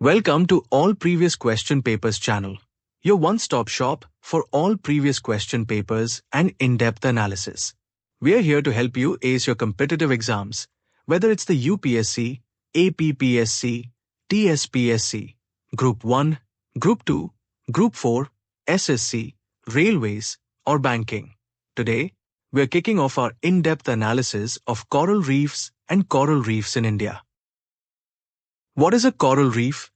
Welcome to All Previous Question Papers channel, your one-stop shop for all previous question papers and in-depth analysis. We are here to help you ace your competitive exams, whether it's the UPSC, APPSC, TSPSC, Group 1, Group 2, Group 4, SSC, Railways, or Banking. Today, we are kicking off our in-depth analysis of coral reefs and coral reefs in India. What is a coral reef?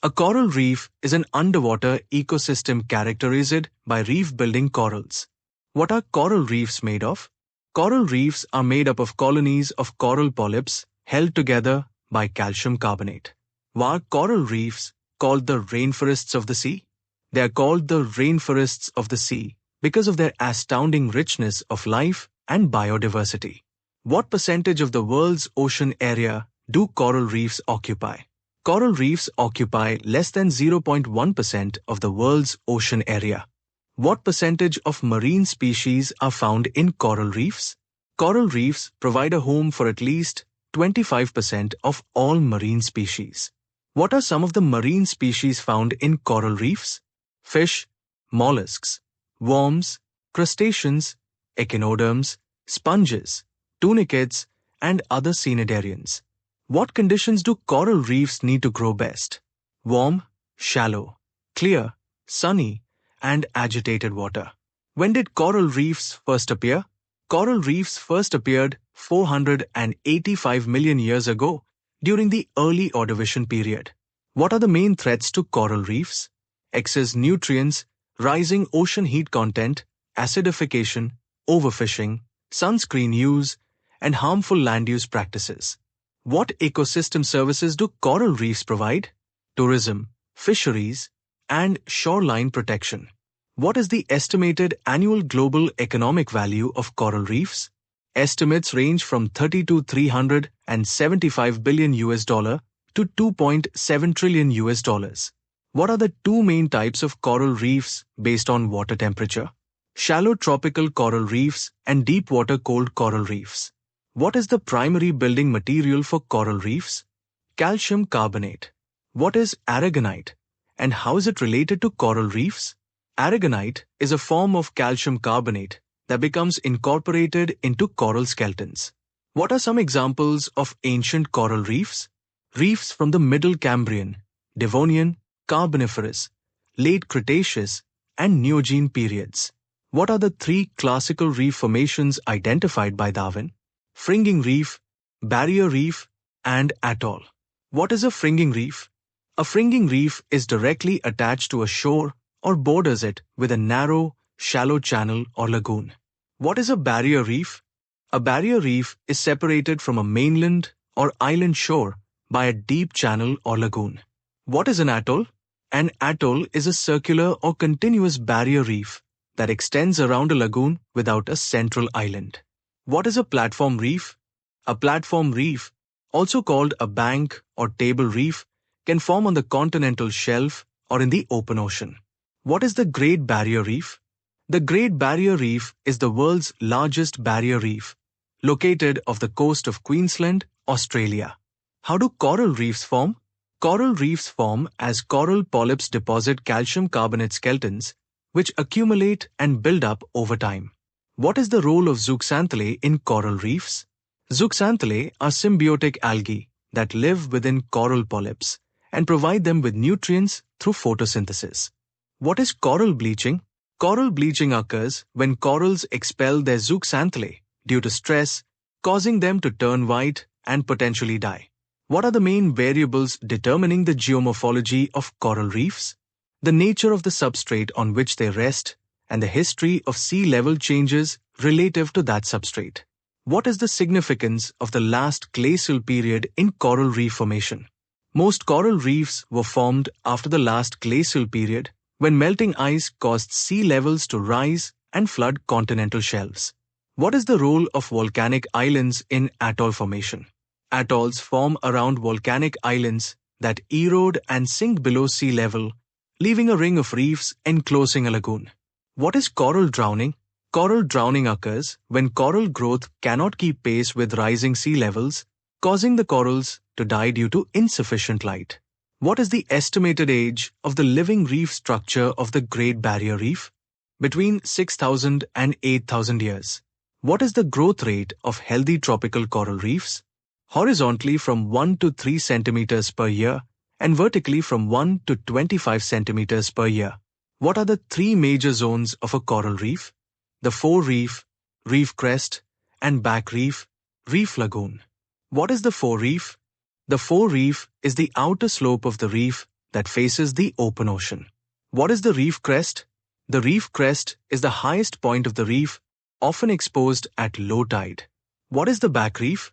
A coral reef is an underwater ecosystem characterized by reef-building corals. What are coral reefs made of? Coral reefs are made up of colonies of coral polyps held together by calcium carbonate. Why are coral reefs called the rainforests of the sea? They are called the rainforests of the sea because of their astounding richness of life and biodiversity. What percentage of the world's ocean area do coral reefs occupy? Coral reefs occupy less than 0.1% of the world's ocean area. What percentage of marine species are found in coral reefs? Coral reefs provide a home for at least 25% of all marine species. What are some of the marine species found in coral reefs? Fish, mollusks, worms, crustaceans, echinoderms, sponges, tunicates, and other cnidarians. What conditions do coral reefs need to grow best? Warm, shallow, clear, sunny, and agitated water. When did coral reefs first appear? Coral reefs first appeared 485 million years ago during the early Ordovician period. What are the main threats to coral reefs? Excess nutrients, rising ocean heat content, acidification, overfishing, sunscreen use, and harmful land use practices. What ecosystem services do coral reefs provide? Tourism, fisheries, and shoreline protection. What is the estimated annual global economic value of coral reefs? Estimates range from 30 to 375 billion US dollar to 2.7 trillion US dollars. What are the two main types of coral reefs based on water temperature? Shallow tropical coral reefs and deep water cold coral reefs. What is the primary building material for coral reefs? Calcium carbonate. What is aragonite and how is it related to coral reefs? Aragonite is a form of calcium carbonate that becomes incorporated into coral skeletons. What are some examples of ancient coral reefs? Reefs from the Middle Cambrian, Devonian, Carboniferous, Late Cretaceous, and Neogene periods. What are the three classical reef formations identified by Darwin? Fringing reef, barrier reef, and atoll. What is a fringing reef? A fringing reef is directly attached to a shore or borders it with a narrow, shallow channel or lagoon. What is a barrier reef? A barrier reef is separated from a mainland or island shore by a deep channel or lagoon. What is an atoll? An atoll is a circular or continuous barrier reef that extends around a lagoon without a central island. What is a platform reef? A platform reef, also called a bank or table reef, can form on the continental shelf or in the open ocean. What is the Great Barrier Reef? The Great Barrier Reef is the world's largest barrier reef, located off the coast of Queensland, Australia. How do coral reefs form? Coral reefs form as coral polyps deposit calcium carbonate skeletons, which accumulate and build up over time. What is the role of zooxanthellae in coral reefs? Zooxanthellae are symbiotic algae that live within coral polyps and provide them with nutrients through photosynthesis. What is coral bleaching? Coral bleaching occurs when corals expel their zooxanthellae due to stress, causing them to turn white and potentially die. What are the main variables determining the geomorphology of coral reefs? The nature of the substrate on which they rest and the history of sea level changes relative to that substrate. What is the significance of the last glacial period in coral reef formation? Most coral reefs were formed after the last glacial period when melting ice caused sea levels to rise and flood continental shelves. What is the role of volcanic islands in atoll formation? Atolls form around volcanic islands that erode and sink below sea level, leaving a ring of reefs enclosing a lagoon. What is coral drowning? Coral drowning occurs when coral growth cannot keep pace with rising sea levels, causing the corals to die due to insufficient light. What is the estimated age of the living reef structure of the Great Barrier Reef? Between 6,000 and 8,000 years. What is the growth rate of healthy tropical coral reefs? Horizontally from 1 to 3 centimeters per year and vertically from 1 to 25 centimeters per year. What are the three major zones of a coral reef? The forereef, reef crest, and back reef, reef lagoon. What is the forereef? The forereef is the outer slope of the reef that faces the open ocean. What is the reef crest? The reef crest is the highest point of the reef, often exposed at low tide. What is the back reef?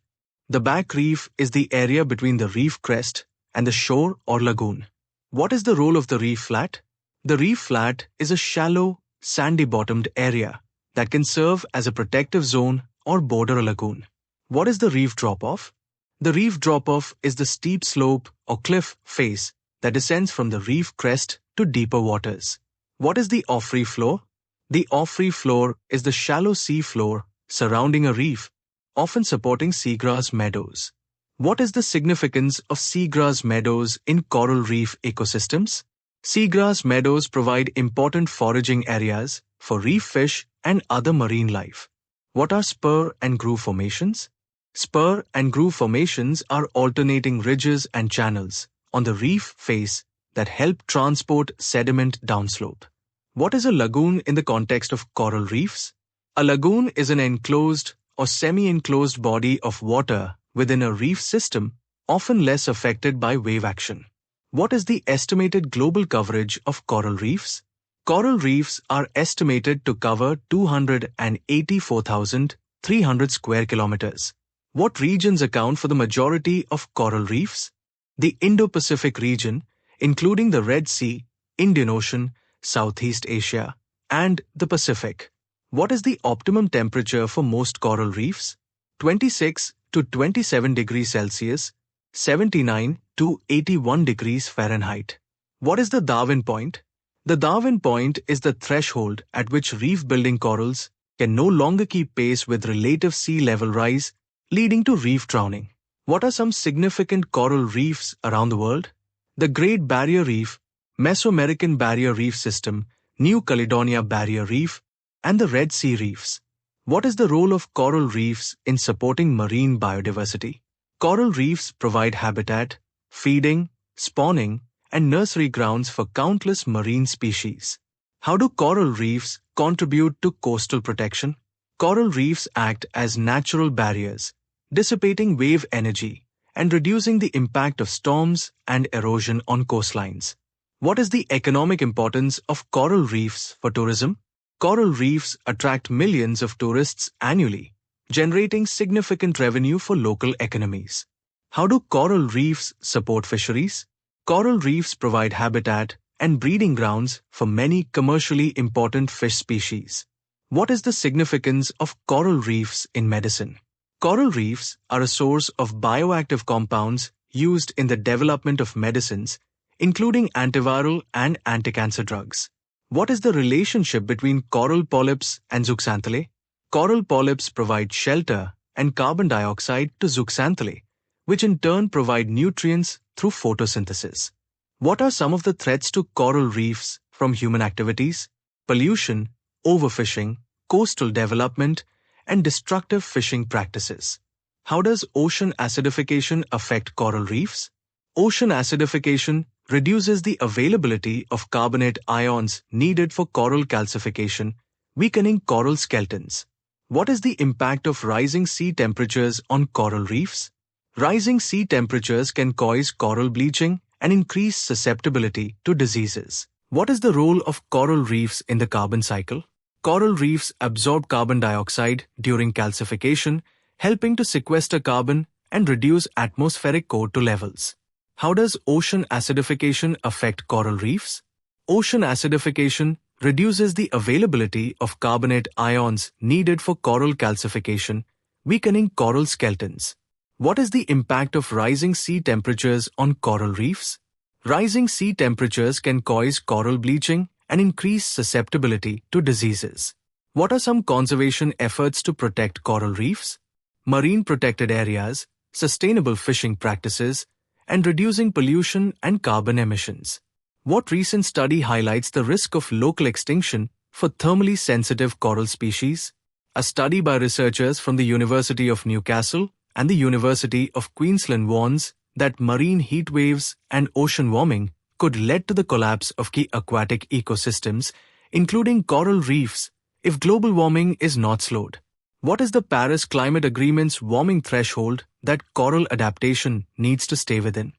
The back reef is the area between the reef crest and the shore or lagoon. What is the role of the reef flat? The reef flat is a shallow, sandy-bottomed area that can serve as a protective zone or border a lagoon. What is the reef drop-off? The reef drop-off is the steep slope or cliff face that descends from the reef crest to deeper waters. What is the off-reef floor? The off-reef floor is the shallow sea floor surrounding a reef, often supporting seagrass meadows. What is the significance of seagrass meadows in coral reef ecosystems? Seagrass meadows provide important foraging areas for reef fish and other marine life. What are spur and groove formations? Spur and groove formations are alternating ridges and channels on the reef face that help transport sediment downslope. What is a lagoon in the context of coral reefs? A lagoon is an enclosed or semi-enclosed body of water within a reef system, often less affected by wave action. What is the estimated global coverage of coral reefs? Coral reefs are estimated to cover 284,300 square kilometers. What regions account for the majority of coral reefs? The Indo-Pacific region, including the Red Sea, Indian Ocean, Southeast Asia, and the Pacific. What is the optimum temperature for most coral reefs? 26 to 27 degrees Celsius, 79 to 81 degrees Fahrenheit. What is the Darwin point? The Darwin point is the threshold at which reef-building corals can no longer keep pace with relative sea level rise, leading to reef drowning. What are some significant coral reefs around the world? The Great Barrier Reef, Mesoamerican Barrier Reef System, New Caledonia Barrier Reef, and the Red Sea reefs. What is the role of coral reefs in supporting marine biodiversity? Coral reefs provide habitat, feeding, spawning, and nursery grounds for countless marine species. How do coral reefs contribute to coastal protection? Coral reefs act as natural barriers, dissipating wave energy and reducing the impact of storms and erosion on coastlines. What is the economic importance of coral reefs for tourism? Coral reefs attract millions of tourists annually, generating significant revenue for local economies. How do coral reefs support fisheries? Coral reefs provide habitat and breeding grounds for many commercially important fish species. What is the significance of coral reefs in medicine? Coral reefs are a source of bioactive compounds used in the development of medicines, including antiviral and anti-cancer drugs. What is the relationship between coral polyps and zooxanthellae? Coral polyps provide shelter and carbon dioxide to zooxanthellae, which in turn provide nutrients through photosynthesis. What are some of the threats to coral reefs from human activities? Pollution, overfishing, coastal development, and destructive fishing practices. How does ocean acidification affect coral reefs? Ocean acidification reduces the availability of carbonate ions needed for coral calcification, weakening coral skeletons. What is the impact of rising sea temperatures on coral reefs? Rising sea temperatures can cause coral bleaching and increase susceptibility to diseases. What is the role of coral reefs in the carbon cycle? Coral reefs absorb carbon dioxide during calcification, helping to sequester carbon and reduce atmospheric CO2 levels. How does ocean acidification affect coral reefs? Ocean acidification reduces the availability of carbonate ions needed for coral calcification, weakening coral skeletons. What is the impact of rising sea temperatures on coral reefs? Rising sea temperatures can cause coral bleaching and increase susceptibility to diseases. What are some conservation efforts to protect coral reefs? Marine protected areas, sustainable fishing practices, and reducing pollution and carbon emissions. What recent study highlights the risk of local extinction for thermally sensitive coral species? A study by researchers from the University of Newcastle and the University of Queensland warns that marine heat waves and ocean warming could lead to the collapse of key aquatic ecosystems, including coral reefs, if global warming is not slowed. What is the Paris Climate Agreement's warming threshold that coral adaptation needs to stay within?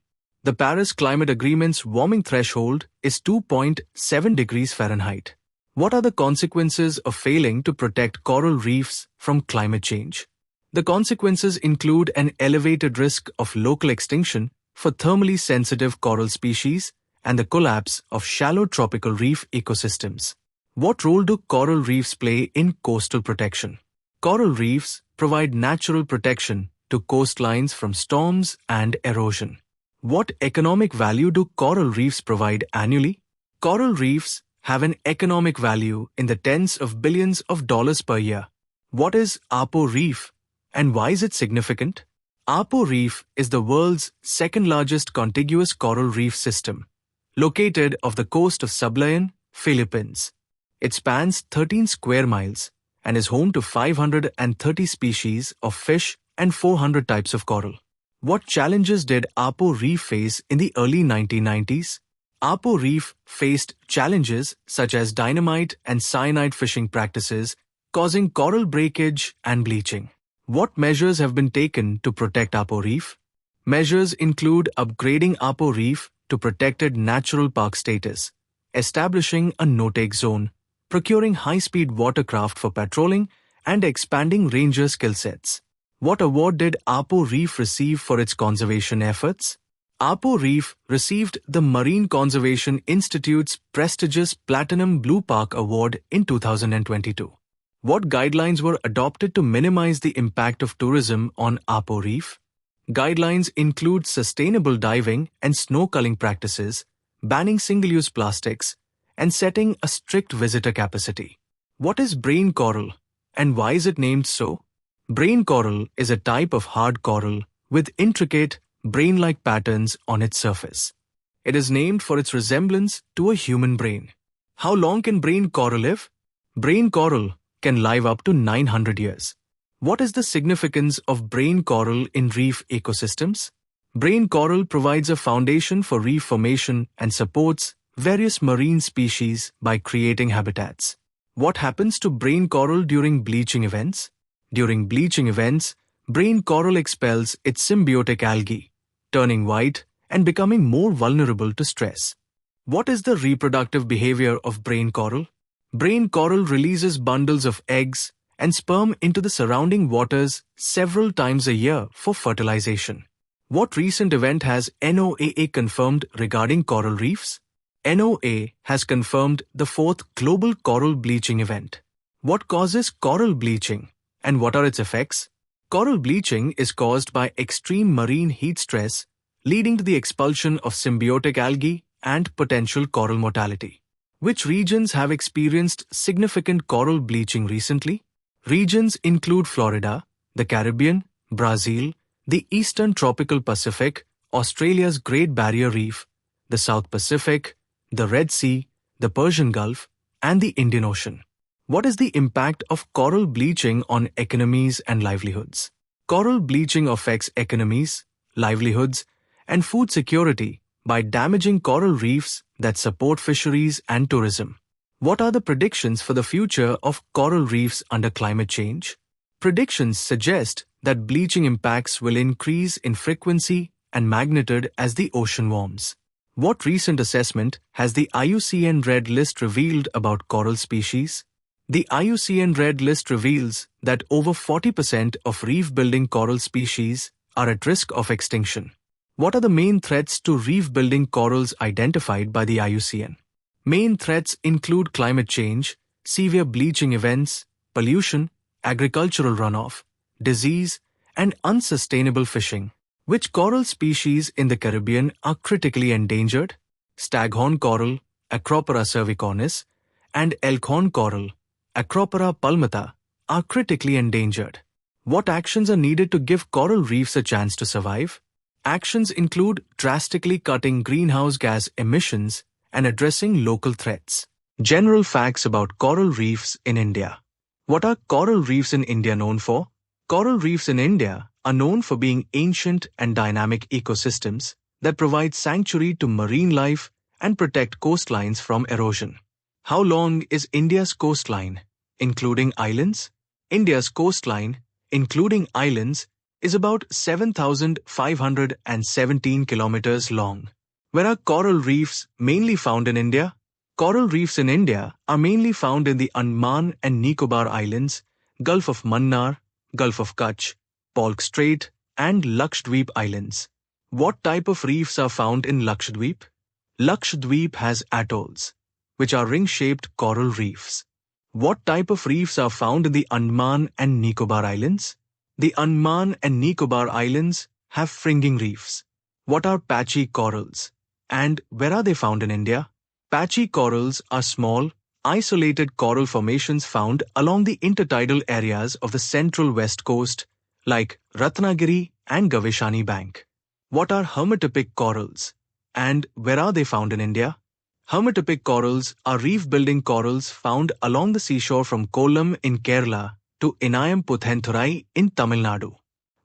The Paris Climate Agreement's warming threshold is 2.7 degrees Fahrenheit. What are the consequences of failing to protect coral reefs from climate change? The consequences include an elevated risk of local extinction for thermally sensitive coral species and the collapse of shallow tropical reef ecosystems. What role do coral reefs play in coastal protection? Coral reefs provide natural protection to coastlines from storms and erosion. What economic value do coral reefs provide annually? Coral reefs have an economic value in the tens of billions of dollars per year. What is Apo Reef and why is it significant? Apo Reef is the world's second largest contiguous coral reef system, located off the coast of Sablayan, Philippines. It spans 13 square miles and is home to 530 species of fish and 400 types of coral. What challenges did Apo Reef face in the early 1990s? Apo Reef faced challenges such as dynamite and cyanide fishing practices, causing coral breakage and bleaching. What measures have been taken to protect Apo Reef? Measures include upgrading Apo Reef to protected natural park status, establishing a no-take zone, procuring high-speed watercraft for patrolling, and expanding ranger skill sets. What award did Apo Reef receive for its conservation efforts? Apo Reef received the Marine Conservation Institute's prestigious Platinum Blue Park Award in 2022. What guidelines were adopted to minimize the impact of tourism on Apo Reef? Guidelines include sustainable diving and snorkeling practices, banning single-use plastics, and setting a strict visitor capacity. What is brain coral and why is it named so? Brain coral is a type of hard coral with intricate, brain-like patterns on its surface. It is named for its resemblance to a human brain. How long can brain coral live? Brain coral can live up to 900 years. What is the significance of brain coral in reef ecosystems? Brain coral provides a foundation for reef formation and supports various marine species by creating habitats. What happens to brain coral during bleaching events? During bleaching events, brain coral expels its symbiotic algae, turning white and becoming more vulnerable to stress. What is the reproductive behavior of brain coral? Brain coral releases bundles of eggs and sperm into the surrounding waters several times a year for fertilization. What recent event has NOAA confirmed regarding coral reefs? NOAA has confirmed the 4th global coral bleaching event. What causes coral bleaching and what are its effects? Coral bleaching is caused by extreme marine heat stress, leading to the expulsion of symbiotic algae and potential coral mortality. Which regions have experienced significant coral bleaching recently? Regions include Florida, the Caribbean, Brazil, the Eastern Tropical Pacific, Australia's Great Barrier Reef, the South Pacific, the Red Sea, the Persian Gulf, and the Indian Ocean. What is the impact of coral bleaching on economies and livelihoods? Coral bleaching affects economies, livelihoods, and food security by damaging coral reefs that support fisheries and tourism. What are the predictions for the future of coral reefs under climate change? Predictions suggest that bleaching impacts will increase in frequency and magnitude as the ocean warms. What recent assessment has the IUCN Red List revealed about coral species? The IUCN Red List reveals that over 40% of reef-building coral species are at risk of extinction. What are the main threats to reef-building corals identified by the IUCN? Main threats include climate change, severe bleaching events, pollution, agricultural runoff, disease, and unsustainable fishing. Which coral species in the Caribbean are critically endangered? Staghorn coral, Acropora cervicornis, and elkhorn coral, Acropora palmata, are critically endangered. What actions are needed to give coral reefs a chance to survive? Actions include drastically cutting greenhouse gas emissions and addressing local threats. General facts about coral reefs in India. What are coral reefs in India known for? Coral reefs in India are known for being ancient and dynamic ecosystems that provide sanctuary to marine life and protect coastlines from erosion. How long is India's coastline, including islands? India's coastline, including islands, is about 7,517 kilometers long. Where are coral reefs mainly found in India? Coral reefs in India are mainly found in the Andaman and Nicobar Islands, Gulf of Mannar, Gulf of Kutch, Palk Strait, and Lakshadweep Islands. What type of reefs are found in Lakshadweep? Lakshadweep has atolls, which are ring-shaped coral reefs. What type of reefs are found in the Andaman and Nicobar Islands? The Andaman and Nicobar Islands have fringing reefs. What are patchy corals? And where are they found in India? Patchy corals are small, isolated coral formations found along the intertidal areas of the central west coast, like Ratnagiri and Gaveshani Bank. What are hermitopic corals? And where are they found in India? Hermitopic corals are reef-building corals found along the seashore from Kollam in Kerala to Inayam-Puthenthurai in Tamil Nadu.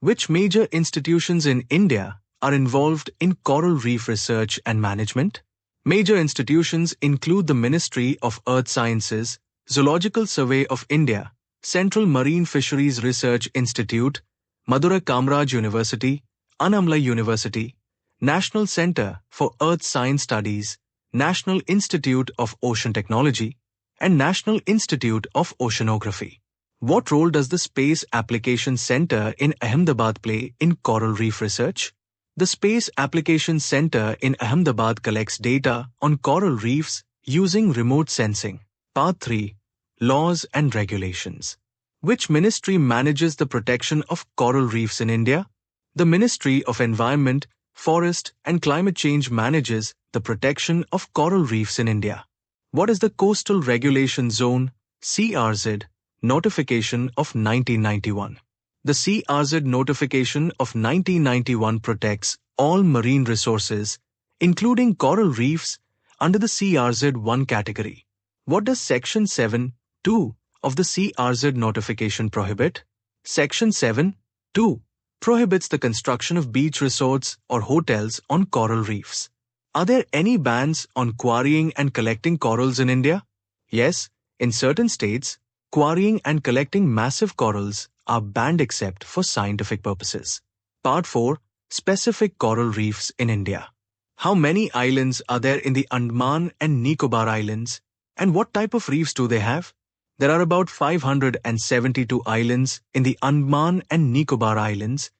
Which major institutions in India are involved in coral reef research and management? Major institutions include the Ministry of Earth Sciences, Zoological Survey of India, Central Marine Fisheries Research Institute, Madura Kamaraj University, Annamalai University, National Centre for Earth Science Studies, National Institute of Ocean Technology, and National Institute of Oceanography. What role does the Space Applications Centre in Ahmedabad play in coral reef research? The Space Applications Centre in Ahmedabad collects data on coral reefs using remote sensing. Part 3. Laws and Regulations. Which ministry manages the protection of coral reefs in India? The Ministry of Environment, Forest and Climate Change manages the protection of coral reefs in India. What is the Coastal Regulation Zone (CRZ) notification of 1991? The CRZ notification of 1991 protects all marine resources, including coral reefs, under the CRZ-1 category. What does Section 7(2) of the CRZ notification prohibit? Section 7(2) prohibits the construction of beach resorts or hotels on coral reefs. Are there any bans on quarrying and collecting corals in India? Yes, in certain states, quarrying and collecting massive corals are banned except for scientific purposes. Part 4. Specific coral reefs in India. How many islands are there in the Andaman and Nicobar Islands, and what type of reefs do they have? There are about 572 islands in the Andaman and Nicobar Islands,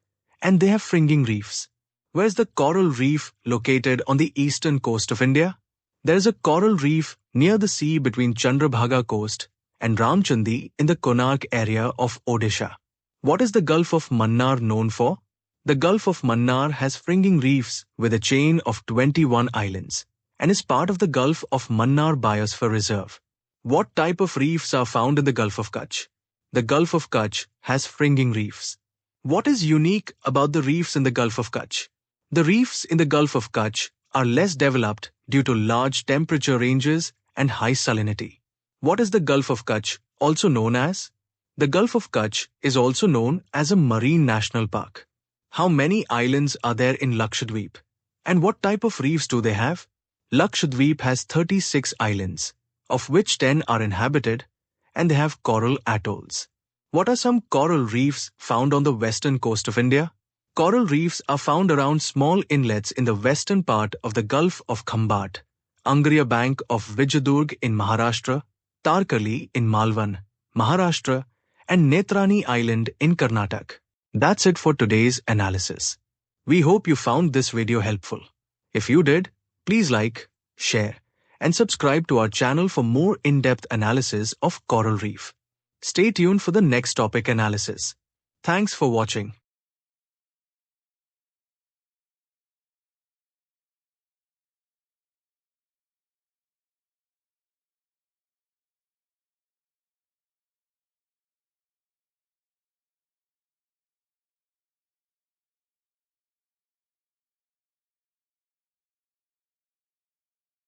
and they have fringing reefs. Where's the coral reef located on the eastern coast of India? There is a coral reef near the sea between Chandrabhaga coast and Ramchandi in the Konark area of Odisha. What is the Gulf of Mannar known for? The Gulf of Mannar has fringing reefs with a chain of 21 islands and is part of the Gulf of Mannar Biosphere Reserve. What type of reefs are found in the Gulf of Kutch? The Gulf of Kutch has fringing reefs. What is unique about the reefs in the Gulf of Kutch? The reefs in the Gulf of Kutch are less developed due to large temperature ranges and high salinity. What is the Gulf of Kutch also known as? The Gulf of Kutch is also known as a marine national park. How many islands are there in Lakshadweep? And what type of reefs do they have? Lakshadweep has 36 islands, of which 10 are inhabited, and they have coral atolls. What are some coral reefs found on the western coast of India? Coral reefs are found around small inlets in the western part of the Gulf of Khambat, Angriya Bank of Vijayadurg in Maharashtra, Tarkali in Malvan, Maharashtra, and Netrani Island in Karnataka. That's it for today's analysis. We hope you found this video helpful. If you did, please like, share, and subscribe to our channel for more in-depth analysis of coral reef. Stay tuned for the next topic analysis. Thanks for watching.